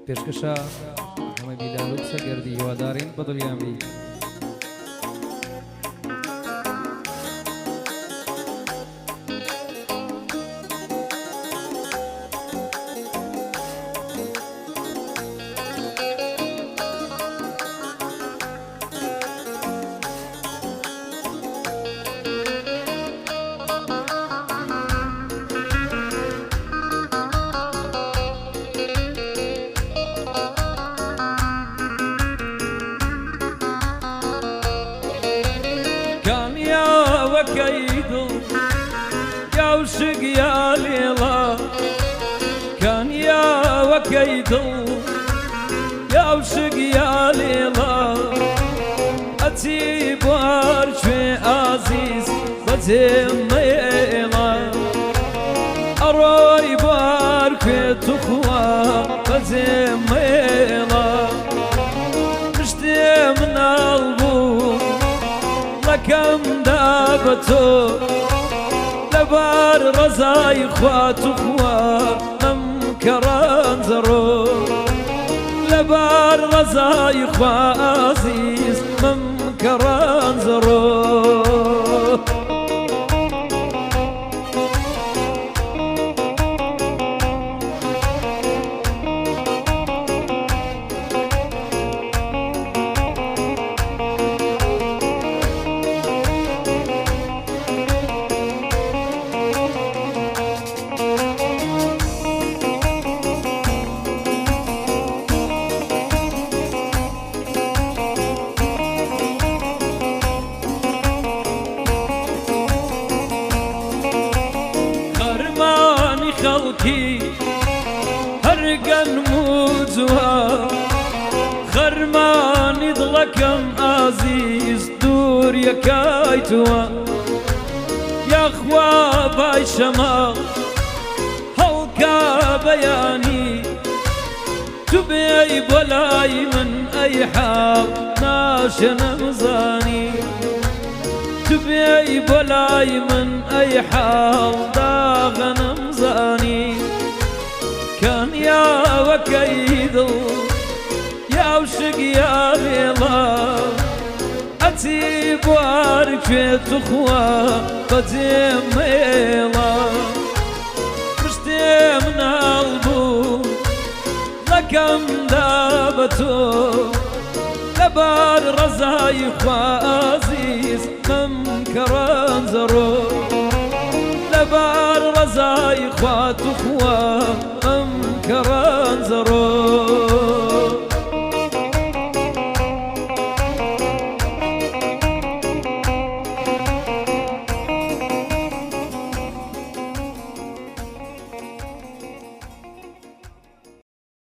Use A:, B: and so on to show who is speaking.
A: پێشکەشە ئەمە بیلال و سەگەردی هیوادارین بەدڵیان بی.
B: وكيدو يا وشق يا ليلا كان يا وكيدو يا وشق يا ليلا أتيب وارشي عزيز بزيم ميلا أروي باركي تخوى بزيم ميلا مشتي من البو لكم دابتو لبار رزاي خوات خوا نمكران زرو لبار رزاي خوا عزيز نمكران زرو خلقي هرقن موزوها خرماني ضلكم عزيز دور يا كايتوا يا اخوا باي شمال هلكا بياني تبي بلاي من اي حال ناشن مزاني تبي بلاي من اي حال داغن مزاني كان يا وكيدو يا وشق يا ليلا أتيب وارك تخوى قديم ميلا مشتي من البو لكم دابتو لبار رزاي خوا عزيز ممكران زرو لبار رزاي خوات خوا ممكران زرو